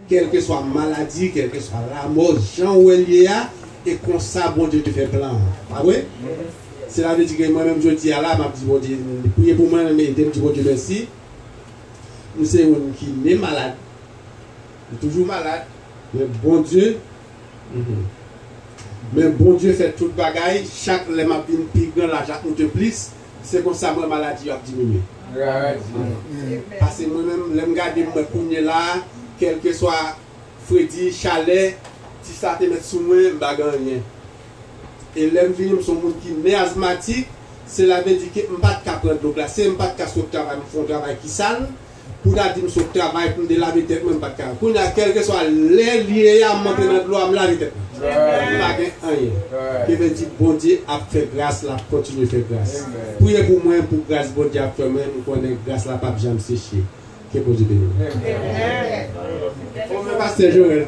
quelle que soit maladie, quelle que soit la mort, Jean ou Elia, et comme ça, bon Dieu te fait plan. Ah oui? C'est la veut dire que moi-même, je dis à là, je dis, bon Dieu, priez pour moi, mais je dis, bon Dieu, merci. Nous sommes un qui est malade, toujours malade, mais bon Dieu, mais bon Dieu fait toute bagaille, chaque les m'a plus grand, la chaque de plus, c'est comme ça ma maladie a diminué. Parce que moi-même, je regarde moi pour là, quel que soit Freddy, Chalet, si ça te met sous moi, je ne vais rien. Et là, je suis un monde qui est asthmatique, cela veut dire que je ne peux pas prendre de glace, je ne peux pas faire un travail qui sale. Pour dire que je travail pour me laver tête, je ne peux pas faire. Pour dire quel que soit les liés à monter dans l'eau, à me laver tête. Je ne peux pas faire rien. Qui veut dire bon Dieu a fait grâce, là, continue à faire grâce. Priez pour moi, pour grâce, bon Dieu a fait moi, nous connaissons grâce, là, pas jamais sécher. Que bon Dieu bénisse. On me passe Joël,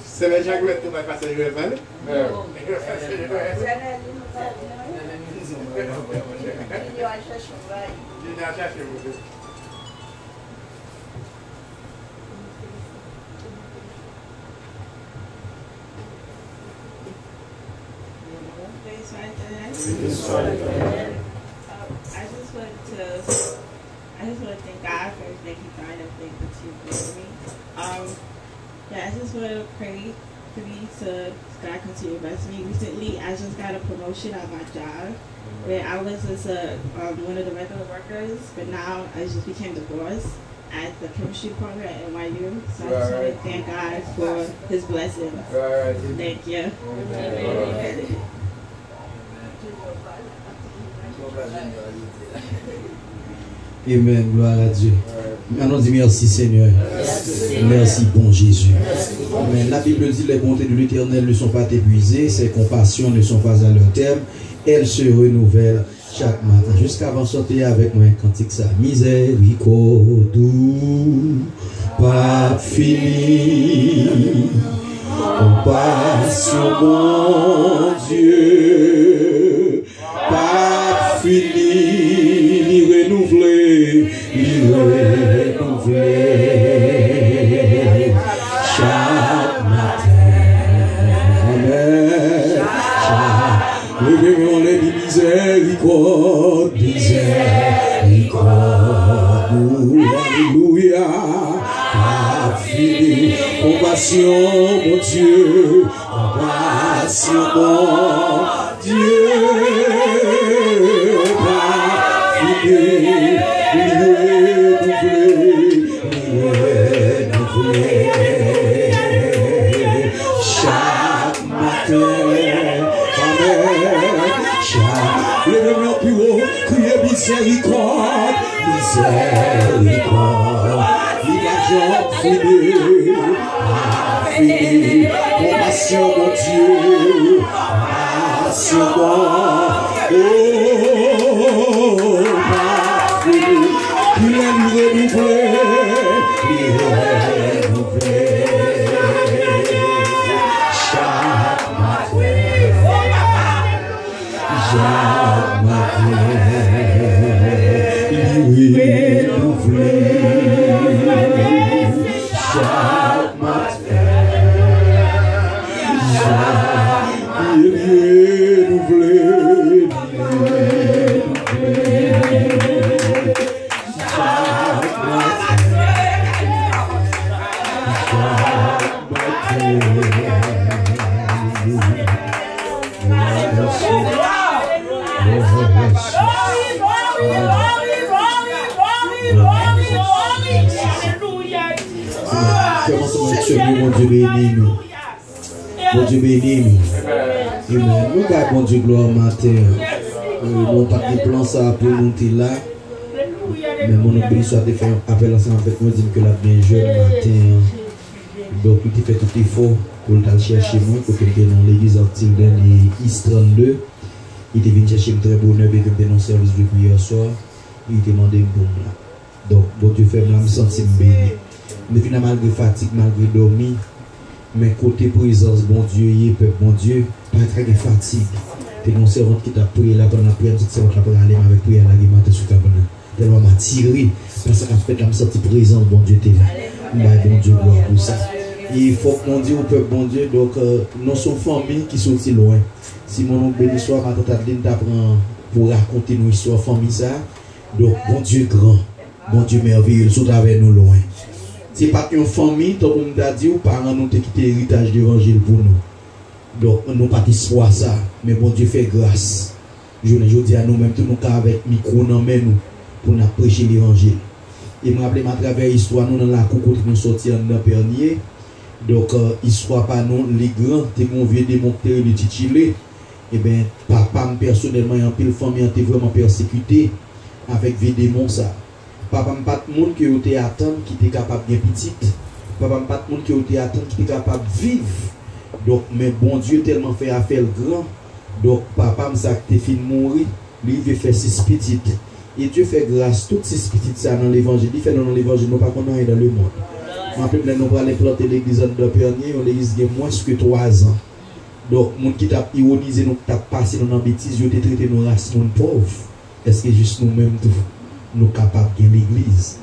c'est le Jacques qui va passer Joël, I just want to thank God for everything He done, everything that He's given me. I just want to pray for me to God continue to bless me. Recently, I just got a promotion at my job, where I was just one of the regular workers, but now I just became the boss at the chemistry program at NYU. So I just want to thank God for His blessings. Thank you. Amen, gloire à Dieu. Maintenant, dis merci Seigneur. Merci bon Jésus. Amen. La Bible dit les bontés de l'Éternel ne sont pas épuisées, ses compassions ne sont pas à leur terme, elles se renouvellent chaque matin. Jusqu'avant de sortir avec moi un cantique ça. Miséricorde, pas fini. Compassion, mon Dieu, pas fini, renouvelé, chaque matin. Amen. Levez-moi les miséricorde, alléluia. Fini, compassion, mon Dieu, compassion, mon Dieu, chaque matin, amen, chaque, levez-moi plus haut, criez miséricorde, fini, compassion mon Dieu, compassion il est renouvelé, chaque matin, il est renouvelé. Chaque matin, il est renouvelé. Mon Dieu béni nous. Mon Dieu béni nous. Amen. Nous gardons Dieu gloire matin. Nous pas de plan ça pour monter là. Mais mon béni soit de faire appel ensemble avec moi, dire que la bien jeune matin. Donc il fait tout effort pour aller chercher moi, pour que dans l'église active de l'East 32. Il était venu chercher un très bon œuvre et que dans service de prière soir. Il demandait une bombe là. Donc bon Dieu fait me sentir béni. Mais finalement, malgré fatigue, malgré dormir, mais côté présence, bon Dieu, y est peuple, bon Dieu, pas très de fatigue. T'es mon servant qui t'a prié là pendant la prière, toute servante là pour aller avec prière là, il m'a tout sur ta bonne. Tellement m'a tiré, parce qu'en fait, là, me senti présence, bon Dieu, t'es là. Bon Dieu, gloire pour ça. Il faut qu'on dise au peuple bon Dieu, donc nous sommes familles qui sont si loin. Si mon oncle béni soit, ma tante Adeline t'apprend pour raconter nos histoires famille ça. Donc bon Dieu grand, bon Dieu merveilleux, ils sont avec nous loin. C'est pas qu'une famille, tant qu'on t'a dit, ou parents nous t'ont quitté l'héritage d'évangile pour nous. Donc nous pas d'espoir ça, mais bon Dieu fait grâce. Je dis à nous-mêmes, tout nous avec micro dans main nous pour nous prêcher l'évangile. Et me rappelle à travers l'histoire, nous dans la cour nous sortis en dernier. Donc, histoire pas nous, les grands, t'es mon vieux démonté de titulé. Et bien, papa, personnellement, en pile famille, était vraiment persécuté avec vieux démons ça. Papa, pas de monde qui était atteint, qui était capable de bien petite. Papa, pas de monde qui était atteint, qui était capable de vivre. Donc, mais bon Dieu tellement fait affaire grand. Donc, papa, ça t'es fini de mourir, lui, il fait 6 petites. Et Dieu fait grâce, toutes 6 petites ça dans l'évangile. Il fait dans l'évangile, nous pas qu'on est dans le monde. Je me rappelle, nous allons planter l'église de Pernier, l'église a moins que 3 ans. Donc, les gens qui t'a ironisé, nous t'a passé dans la bêtise, ils ont traité nos races pauvres. Est-ce que juste nous-mêmes, nous sommes capables de l'église?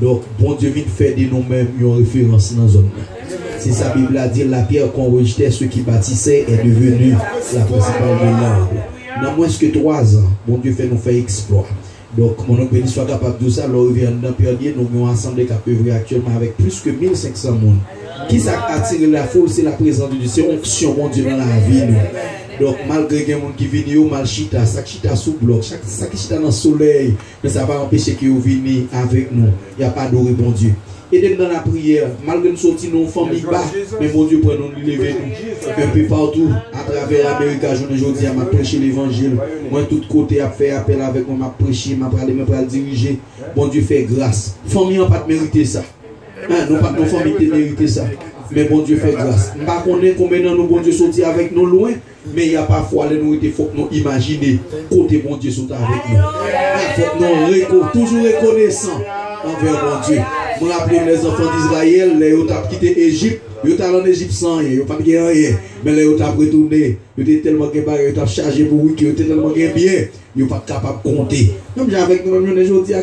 Donc, bon Dieu vient faire de nous-mêmes une référence dans la zone. C'est sa Bible a dit, la pierre qu'on rejetait, ceux qui bâtissaient, est devenue la principale de l'ordre. Dans moins que 3 ans, bon Dieu fait nous faire exploit. Donc, mon oncle béni soit capable de ça, alors il vient dans le Pernier, nous avons assemblé qui a œuvré actuellement avec plus que 1500 personnes. Qui ça attire la foule, c'est la présence de Dieu, c'est l'onction, mon Dieu, dans la vie. Nous. Donc, malgré les gens qui viennent, mal chita, ça chita sous bloc, ça qui chita dans le soleil, mais ça va empêcher qu'ils viennent avec nous. Il n'y a pas d'oré, bon Dieu. Et dans la prière, malgré nous sortir nos familles bas, mais mon Dieu, pour nous lever nous. Un peu partout, à travers l'Amérique, aujourd'hui, je prêcher l'évangile. Moi, de tous côtés, à faire appel avec moi, je prêcher, je parler, je diriger. Bon Dieu fait grâce. Famille n'a pas mérité ça. Nous pas nos familles mérité ça. Mais bon Dieu fait grâce. Je ne sais pas combien nous, bon Dieu, sorti avec nous loin. Mais il y a parfois les nous, il faut que nous imaginer côté bon Dieu sont avec nous. Il faut que nous toujours reconnaissants envers bon Dieu. Je me rappelle les enfants d'Israël, les ont quitté l'Égypte, ils ont allé en Égypte sans rien, ils n'ont pas de rien. Mais les ont retourné, ils étaient tellement bien, ils ont chargé pour oui, ils étaient tellement bien, ils n'ont pas capable de compter. Même avec nous-mêmes, aujourd'hui,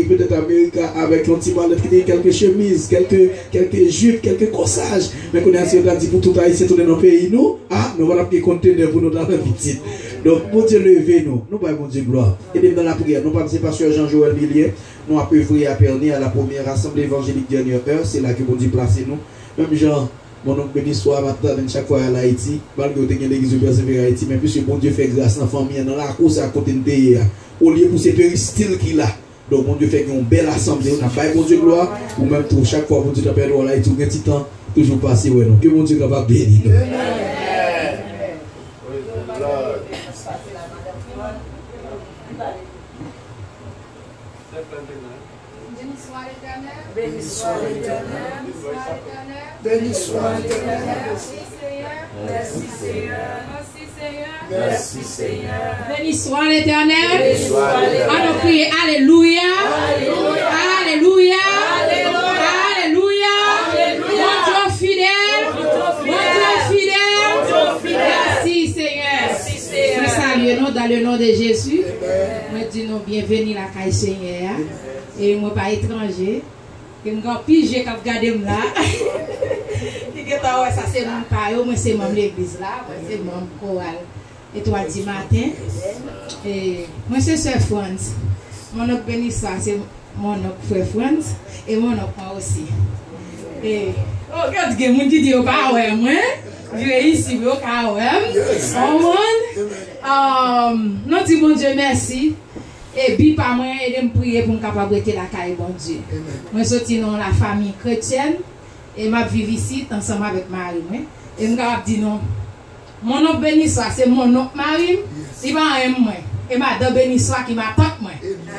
peut-être Amérique avec un petit balai, quelques chemises, quelques jupes, quelques corsages. Mais qu'on a dit pour tout Haïtien, tout dans nos pays, nous, nous allons compter pour nous dans la petite. Donc, mon Dieu, levez-nous. Nous, pas mon Dieu, gloire. Et même dans la prière, nous pas pasteur Jean-Joël Millier. Nous avons œuvré à Pernier à la première assemblée évangélique dernière heure. C'est là que mon Dieu place nous. Même Jean, mon oncle béni soit maintenant chaque fois à Haïti. Malgré que l'église de persévérer à Haïti, mais puisque mon Dieu fait grâce dans la famille, dans la course à côté de pays, au lieu pour ces péristyles qu'il a. Donc, mon Dieu fait une belle assemblée. On a pas mon Dieu, gloire. Ou même tout, chaque fois, mon Dieu t'a perdu à Haïti, tout un petit temps, toujours passé. Ouais, non. Que mon Dieu va bénir. Béni soit l'Éternel. Béni soit l'Éternel. Merci Seigneur. Merci Seigneur. Merci Seigneur. Béni soit l'Éternel. On prie Alléluia. Alléluia. Alléluia. Mon Dieu fidèle. Mon Dieu fidèle. Merci Seigneur. Merci Seigneur. Nous saluons dans le nom de Jésus. Nous disons bienvenue à la caille Seigneur. Et moi pas étranger. Que je pige quand je regarde là. Ça c'est mon père, moi c'est mon l'église là, moi c'est mon chorale étoile du matin. Et moi c'est Sœur France. Mon oncle béni soit c'est mon oncle frère France et mon oncle moi aussi. Et oh regarde que mon dit au pas ouais moi. Je vais ici au pas ouais. Nous disons mon Dieu merci. Et puis par moi et me prier pour me capable de la caille bon Dieu. Moi sorti dans la famille chrétienne et m'a vivre ici ensemble avec Marie et me capable dire non. Mon oncle béni soit c'est mon oncle Marie, il va aimer moi et madame béni soit qui m'attend moi.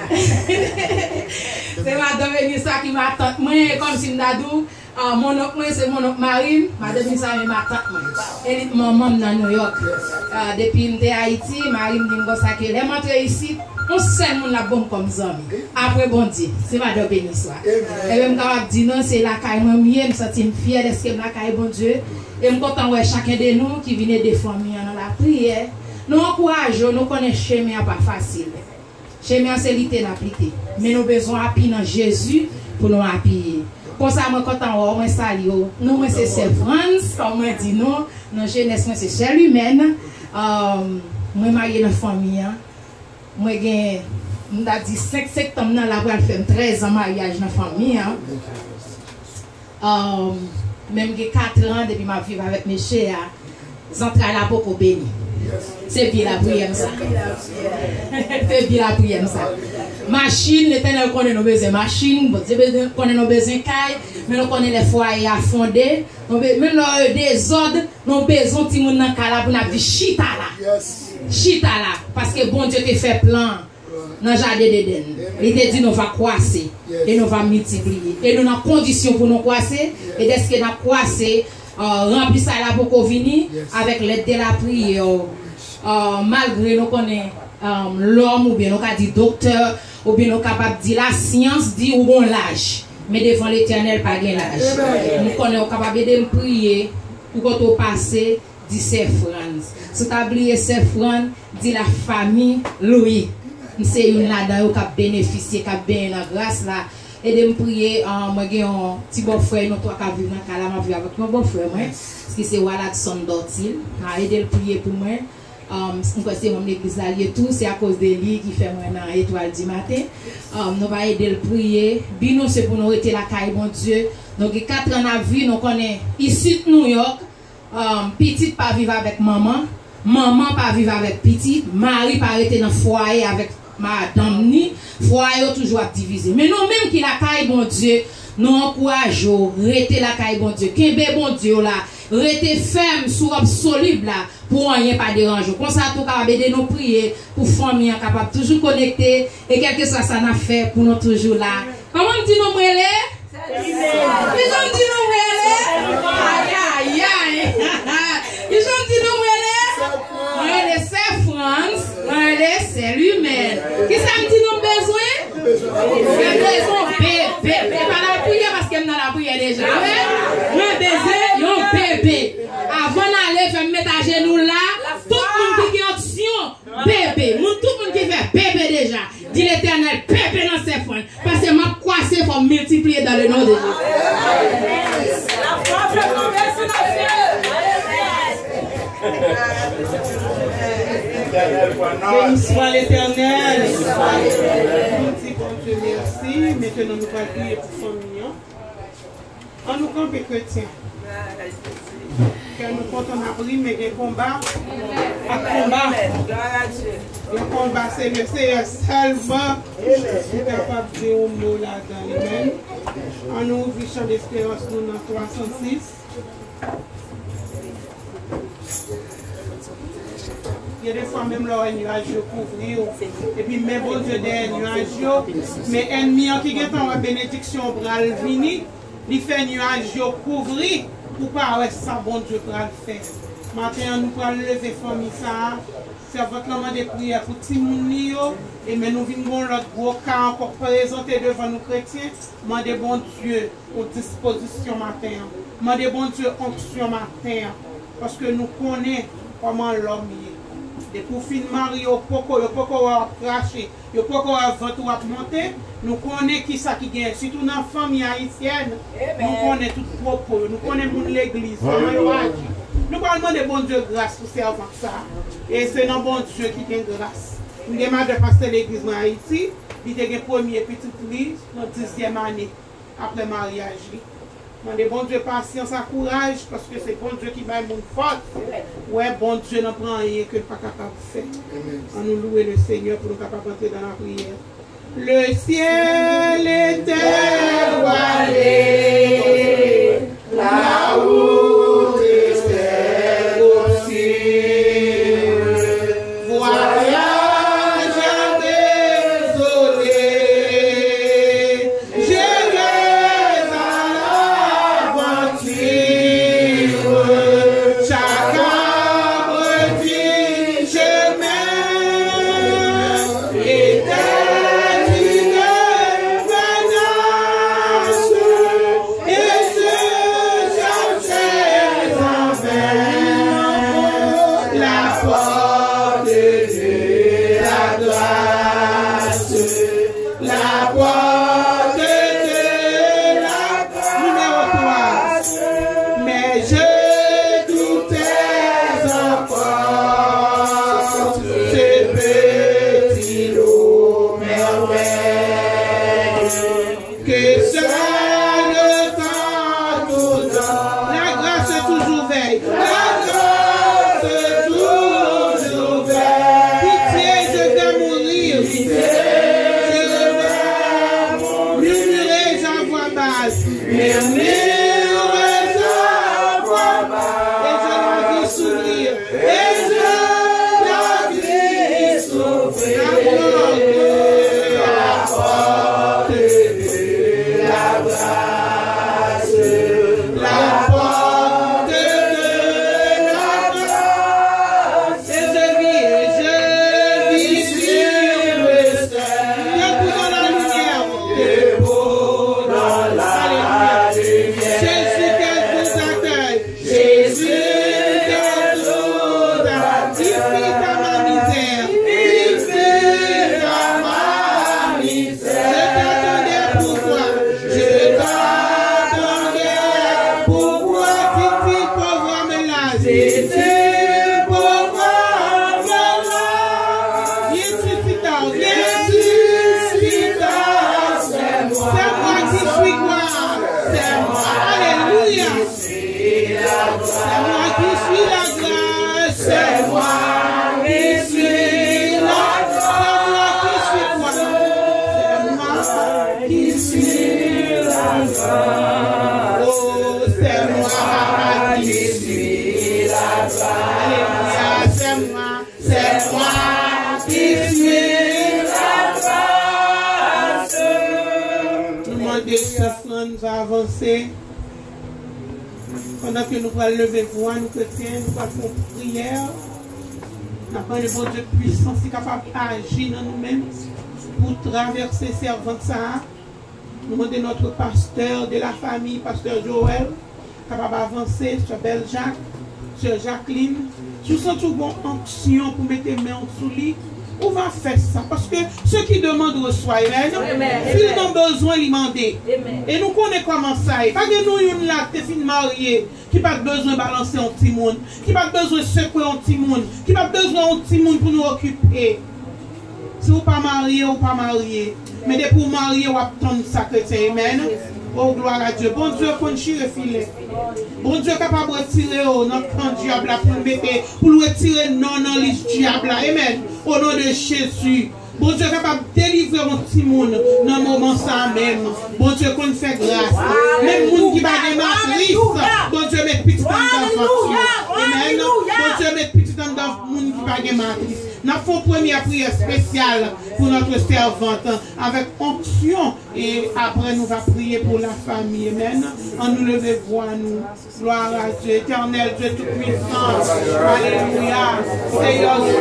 C'est madame béni soit qui m'attend moi comme si m'dadou mon oncle moi c'est mon oncle Marie, madame béni soit m'attend moi. Et maman dans New York depuis m'étais Haïti, Marie me dit ça que les m'entrer ici on sait mon la bombe comme zombie. Après bon Dieu, c'est ma de béni soit. Et même quand je dis non, c'est la caille moi mieux, me sentir fier de ce que la caille bon Dieu. Et me content ouais chacun de nous qui vient des familles dans la prière. Nous encourageons, nous connaissons chemin pas facile. Chemin c'est l'ité n'appliquer. Mais nous besoin appuyer dans Jésus pour nous appuyer. Comme ça, moi, quand on va, salue. Non, moi, c'est France, comme moi, dit non. Non, jeunesse, moi, c'est chère humaine. Moi, marié dans la famille. Moi, j'ai dit 5 septembre, là, pour faire 13 ans de mariage dans la famille. Même j'ai 4 ans depuis ma vie avec mes chers. J'entre à la beaucoup béni. C'est bien la prière, ça. C'est bien la prière, ça. Machine, l'éternel connaît nos besoins. Machine, Dieu connaît nos besoins caille, mais nous connaît les foyers à fonder. Même nos désordres, nos besoins, ti moun nan kala pour nous dire chita là. Chita là. Parce que bon Dieu te fait plan dans le jardin d'Éden. Il te dit nous va croiser et nous va multiplier. Et nous avons condition pour nous croiser. Et dès que nous avons croisé, rempli ça là pour qu'on vienne avec l'aide de la prière. Malgré nous connaissons l'homme ou bien nous avons dit docteur ou bien nous sommes capables de dire la science dit ou bon l'âge. Mais devant l'Éternel, pas de l'âge. Nous sommes capables de prier pour qu'on passe, dit c'est France. Si tu as oublié c'est France, dit la famille Louis. C'est une là-dedans qui a bénéficié, qui a bien la grâce là. Et de me prier, moi j'ai un petit bon frère, nous trois qui vivent dans la vie avec mon bon frère, parce que c'est Walatson Dortil. Aidé le prier pour moi. C'est mon église là, tout, c'est à cause de lui qui fait moi dans l'étoile du matin. Nous allons aider le prier. Bino, c'est pour nous rester la caille, bon Dieu. Donc, 4 ans de vie, nous connaissons ici de New York. Petite pas vivre avec maman. Maman pas vivre avec petite. Mari pas rester dans le foyer avec madame ni. Foyer toujours à diviser. Mais nous, même qui la caille, bon Dieu, nous encourageons, rester la caille, bon Dieu. Kembe, bon Dieu, là. Rester ferme, sur soluble là, pour rien pas déranger. Comme ça, tout capable aider nous prier pour famille capable toujours connecter et quel que soit ça n'a fait pour nous toujours là. Comment on dit nous brûler? Ils ont dit nous brûler? Aïe aïe aïe. Ils ont dit nous brûler? Brûler c'est France, brûler c'est l'humain. Qui ça me dit nous besoin? Besoin bébé. Pas la prière parce que nous dans la prière déjà. Nous besoin bébé. Avant d'aller faire mettre à genoux là, tout le monde qui a option, bébé. Tout le monde qui fait bébé déjà. Dit l'Éternel, bébé dans ses fonds. Parce que ma croissance faut multiplier dans le nom de Jésus. Béni soit l'Éternel. Merci. Maintenant, nous allons prier pour famille. En nous camper chrétiens. Car nous comptons abri, mais des combats. À combat. Le combat, c'est le Seigneur seulement. Nous sommes capables de dire un mot là dans les mêmes. En nous ouvrant champ d'espérance, nous dans 306. Il y a des fois même là, les nuages couvrir. Et puis, même bon Dieu, des nuages. Mais ennemi qui est en bénédiction pour le venir, il fait nuages couvrir pour pas ça, bon Dieu, pour le faire. Maintenant, nous allons lever famille ça. C'est votre moment de prière pour Timounio. Et mais nous venons l'autre gros cas encore présenté devant nous chrétiens. Demandez bon Dieu aux dispositions matin. Demandez bon Dieu onction matin. Parce que nous connaissons comment l'homme est. Et pour finir, Mario, il faut cracher, il faut ventre monter. Nous connaissons qui ça qui gagne. Surtout dans la famille haïtienne, nous connaissons tout propos, nous connaissons l'église. Nous parlons de bon Dieu grâce pour servir ça. Et c'est dans bon Dieu qui gagne grâce. Nous demandons de passer l'église en Haïti. Il était le premier petit église, dans la 10e année après le mariage. Demandez bon Dieu patience et courage parce que c'est bon Dieu qui va nous force. Ouais, bon Dieu n'en prend rien que pas capable de faire. On nous louer le Seigneur pour nous capables d'entrer dans la prière. Le ciel est étoilé, là où tes stèles aussi. Voyage désolé, je vais à l'aventure. Chaque arbre du chemin est la porte de la grâce. La grâce toujours veille. La grâce toujours veille. Pitié, je vais mourir. Murmurer, j'envoie basse. Murmurer, j'envoie basse. Et je la vis s'ouvrir. Et je la vis s'ouvrir. La porte de la grâce. La porte de la grâce. Et je vis sur le ciel. Debout dans la lumière. Debout dans la lumière. Jésus qu'elle vous accueille. Jésus qu'elle vous accueille. Il fit à ma misère. Il fit à ma misère. Je t'attendais pourquoi. Titi pauvre me l'a. Titi pauvre me l'a. Viens-tu si tard, c'est moi. C'est moi qui suis gloire. C'est moi. Alléluia. C'est moi qui suis la grâce. C'est moi qui suis la grâce. C'est moi qui suis la grâce. Oh, c'est moi qui suis la grâce. Alléluia, c'est moi qui suis la grâce. Tout le monde est souffrant, nous allons avancer. Pendant que nous allons lever voix, nous chrétiens, nous allons faire prière. Nous avons le bon Dieu puissant, si capable d'agir dans nous-mêmes pour traverser servant ça. Nous demandons notre pasteur de la famille, pasteur Joël, capable d'avancer, sur Belle Jacques, sur Jacqueline. Si vous sentez une bonne onction pour mettre les mains en dessous lit, on va faire ça. Parce que ceux qui demandent reçoivent. S'ils ont besoin, ils demandent. Et nous connaissons comment ça est. Pas que nous, une là, qui est fin mariée, qui n'a pas besoin de balancer un petit monde, qui n'a pas besoin de secouer un petit monde, qui n'a pas besoin d'un petit monde pour nous occuper. Si vous pas marié ou pas marié, mais dès pour marier, vous attendez ça chrétien. Amen. Oh, gloire à Dieu. Bon Dieu, qu'on chire filet. Bon Dieu, capable de retirer notre camp diable pour le mettre, pour le retirer non dans liste diable. Amen. Au nom de Jésus. Bon Dieu, capable de délivrer un petit monde dans le moment ça même. Bon Dieu, qu'on fait grâce. Même monde qui va de matrice. Bon Dieu, met petit dans l'enfant. Amen. Bon Dieu, met petit dans le monde qui va de matrice. Nous avons une première prière spéciale pour notre servante avec onction et après nous allons prier pour la famille. Amen. En nous lever voix nous. Gloire à Dieu. Éternel Dieu tout-puissant. Alléluia. Seigneur Dieu,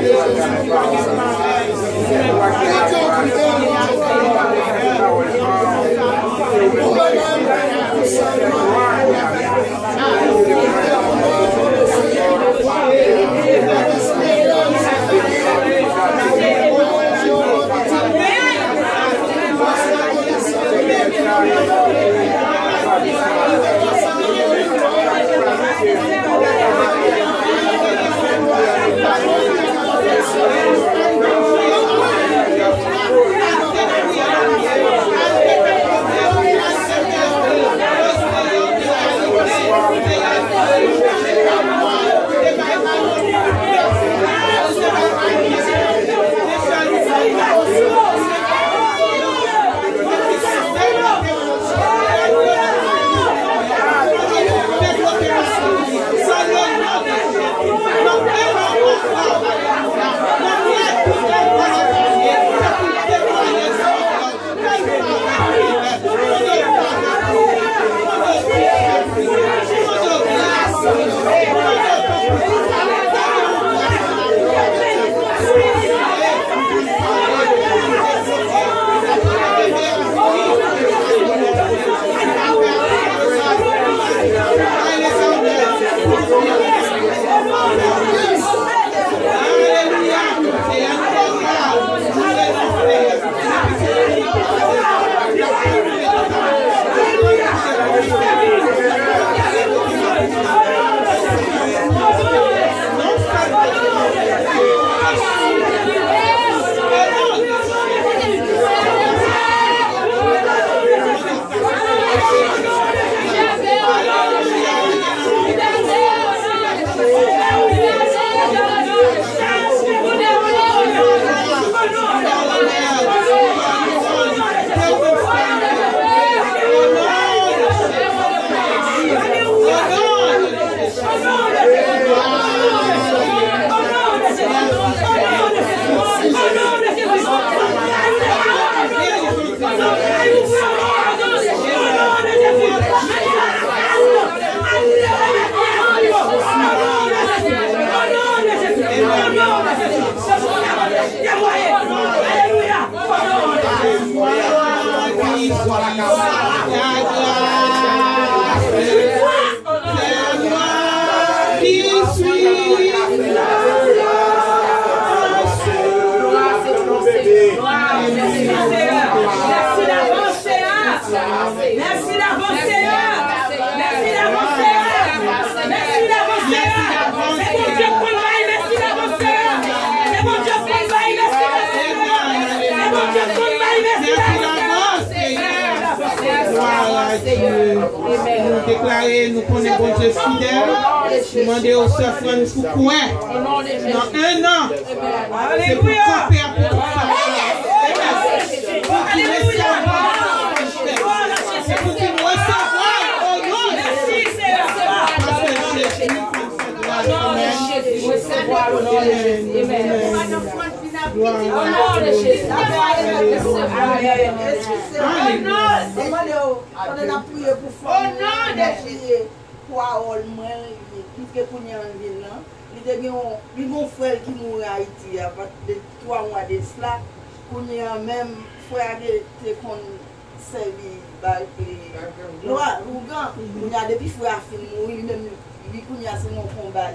déclarer, nous connaissons bon Dieu fidèle. Demandez aux sœurs Fran pour quoi? Dans 1 an, c'est pour camper après tout ça. Pour qu'il recevoir, pour qu'il recevoir au nom de Jésus. Il y a un frère qui mourit à Haïti à partir de 3 mois de cela. Il y a même frère qui a servi par Loa, Rougan. Il y a depuis frère qui mourit, il y a mon combat.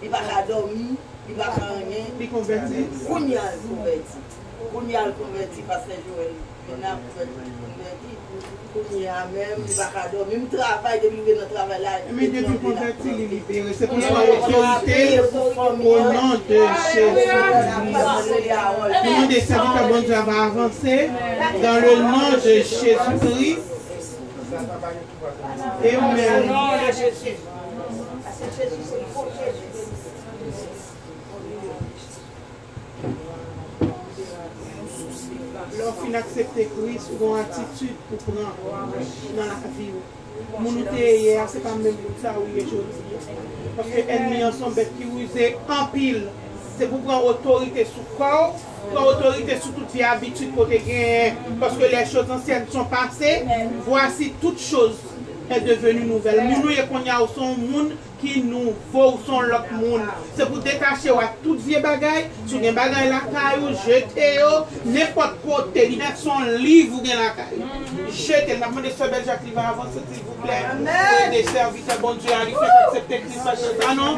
Il va pas dormir, il va pas rien. Il converti. Il y a converti parce que Joël. Il a converti. Il a même, il va pas dormir. Même travail, depuis le travail là. Mais depuis converti, il est libéré. C'est pour son autorité au nom de Jésus. Le nom des serviteurs, bon Dieu va avancer dans le nom de Jésus-Christ. Amen. Lorsqu'on accepte Christ, on a une attitude pour prendre dans la vie. Mon hier, ce n'est pas même pour ça où il est aujourd'hui. Parce que l'ennemi sont bêtes qui usent en pile. C'est pour prendre autorité sur le corps, prendre autorité sur toute vie habitude pour te gagner. Parce que les choses anciennes sont passées. Voici toutes choses est devenue nouvelle. Nous, il y a son monde qui nous vaut son l'autre monde. C'est pour détacher à toute vieille bagaille, sur des bagailles la caille, jeter, n'importe côté, il met son livre ou bien la caille. Jetez, la demande de ce bel Jacques, il va avancer, s'il vous plaît. Des serviteurs, bon Dieu, il fait accepter Christ, ça non.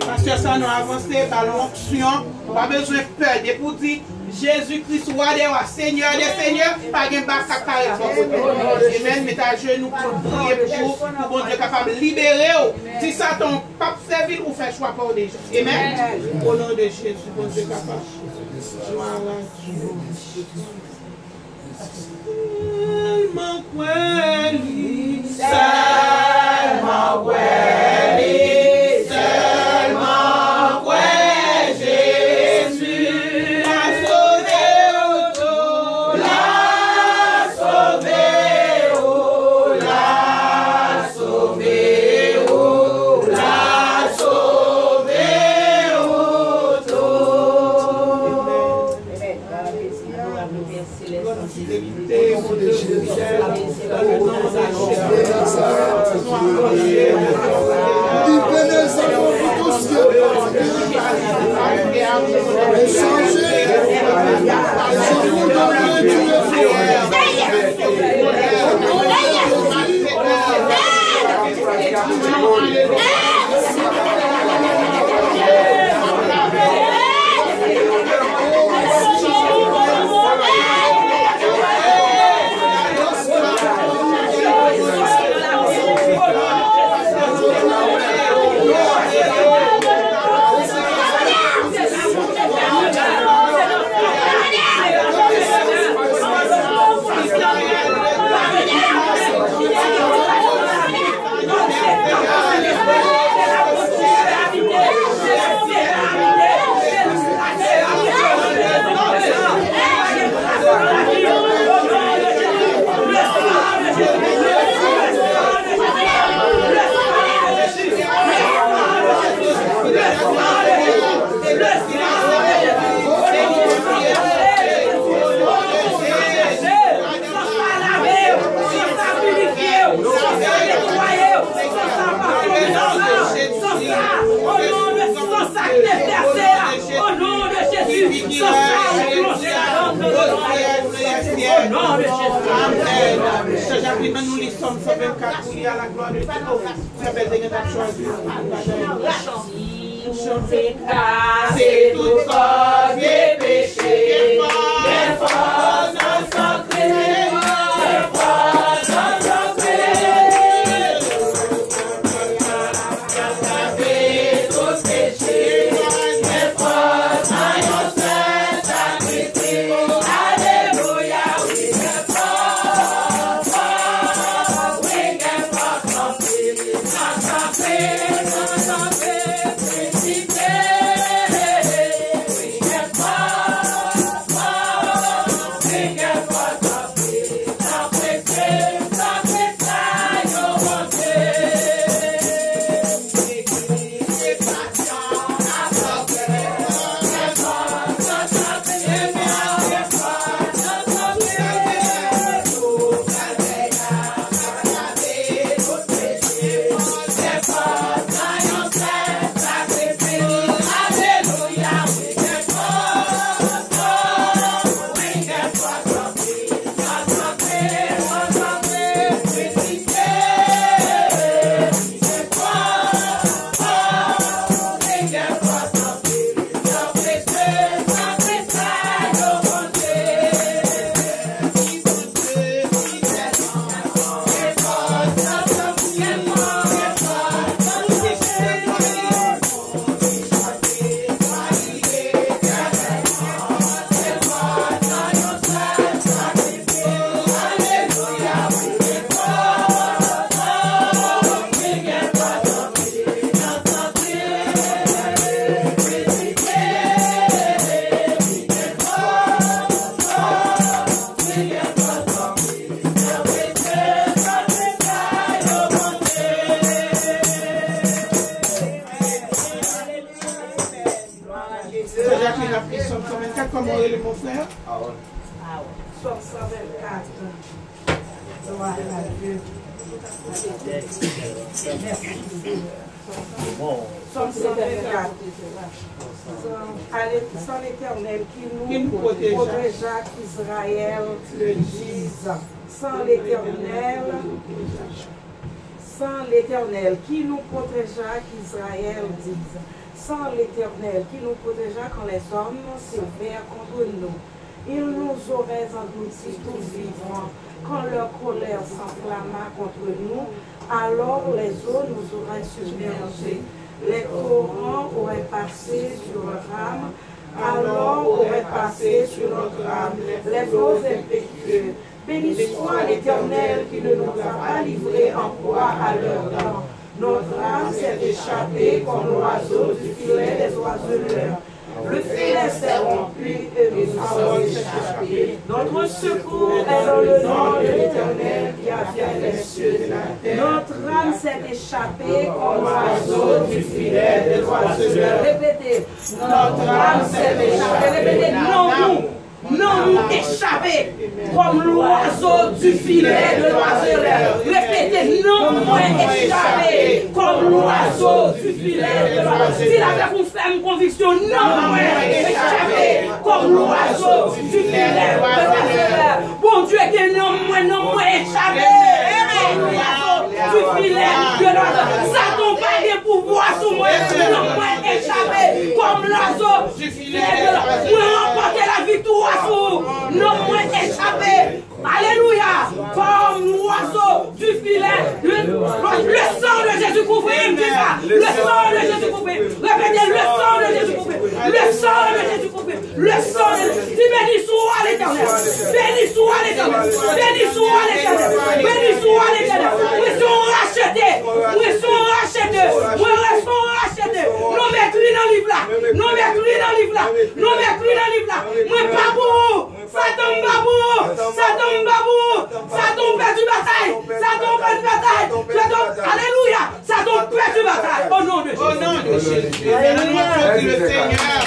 Parce que ça nous avancé par l'onction, pas besoin de peur, de pour dire Jésus-Christ, roi des rois, Seigneur des seigneurs, pas de bac à carré. Amen, mettez à genoux pour prier pour bon Dieu capable de libérer. Si ça ton pape servir ou fait choix pour des gens. Amen. Au nom de Jésus, bon Dieu capable. Gloire à Dieu. Seulement quelli, seulement quelli, seulement quelli, Jésus a sauvé auto, l'a sauvé, oh, l'a sauvé, oh, l'a sauvé auto. Nous les sommes 124 pour y à la gloire de Dieu. Très belle dégradation. C'est tout corps des péchés. Les forces sacrées. Les forces sacrées. Avec tous péchés. Les forces innocentes sacrifiées. Alléluia, oui, les forces. Oui, les forces. Comment est mon frère? Somme 124. Gloire à Dieu. Somme 124. Sans l'Éternel qui nous protégea qu'Israël le dise. Sans l'Éternel qui nous protégea qu'Israël dise. Sans l'Éternel qui nous protégea quand les hommes s'élevèrent contre nous. Ils nous auraient engloutis tous vivants. Quand leur colère s'enflamma contre nous, alors les eaux nous auraient submergés. Les torrents auraient passé sur leur âme, alors auraient passé sur notre âme les flots impétueux. Béni soit l'Éternel qui ne nous a pas livrés en proie à leur dents. Notre âme s'est échappée comme l'oiseau du filet des oiseleurs. Le filet s'est rompu et nous avons échappé. Notre secours est dans le nom de l'Éternel qui a fait les cieux et la terre. Notre âme s'est échappée comme l'oiseau du filet des oiseleurs. Répétez, notre âme s'est échappée. Répétez, non, nous échapper comme l'oiseau du filet de l'oiseleur. Répétez, non, moi échapper comme l'oiseau du filet de l'oiseleur. S'il avait une ferme conviction, non, moi échapper comme l'oiseau du filet de l'oiseleur. Bon Dieu, que non, moi échapper comme l'oiseau du filet de l'oiseleur. Satan pas de pouvoir sur moi, non, moi échapper comme l'oiseau du filet de l'oiseleur. Moi remporter la victoire. Non, moi échappé. Alléluia. Comme l'oiseau du filet. Le sang de Jésus couvre. Le sang de Jésus couvre. Répétez, le sang de Jésus couvre. Le sang de Jésus couvre. Le sang de Jésus. Béni soit l'Éternel. Béni soit l'Éternel. Béni soit l'Éternel. Béni soit l'Éternel. Nous sommes rachetés. Nous sommes rachetés. Nous restons rachetés. Nous mettons dans le livre là. Nous mettons dans le livre là. Nous mettons dans le livre là. Nous pas pour. Satan babou. Satan babou. Satan perd du bataille. Satan perd du bataille. Alléluia. Satan perd du bataille. Au nom de Jésus. Au nom de Jésus. Alléluia. Le Seigneur.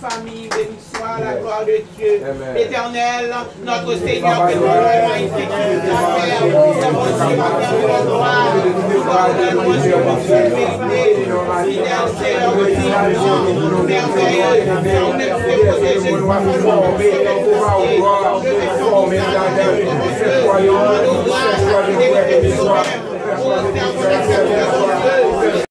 Famille, béni soit la gloire de Dieu, l'Éternel, notre Seigneur, que nous sommes magnifiques, nous avons aussi la gloire, nous avons vérité, fidèle Seigneur, merveilleux, on est protégé, nous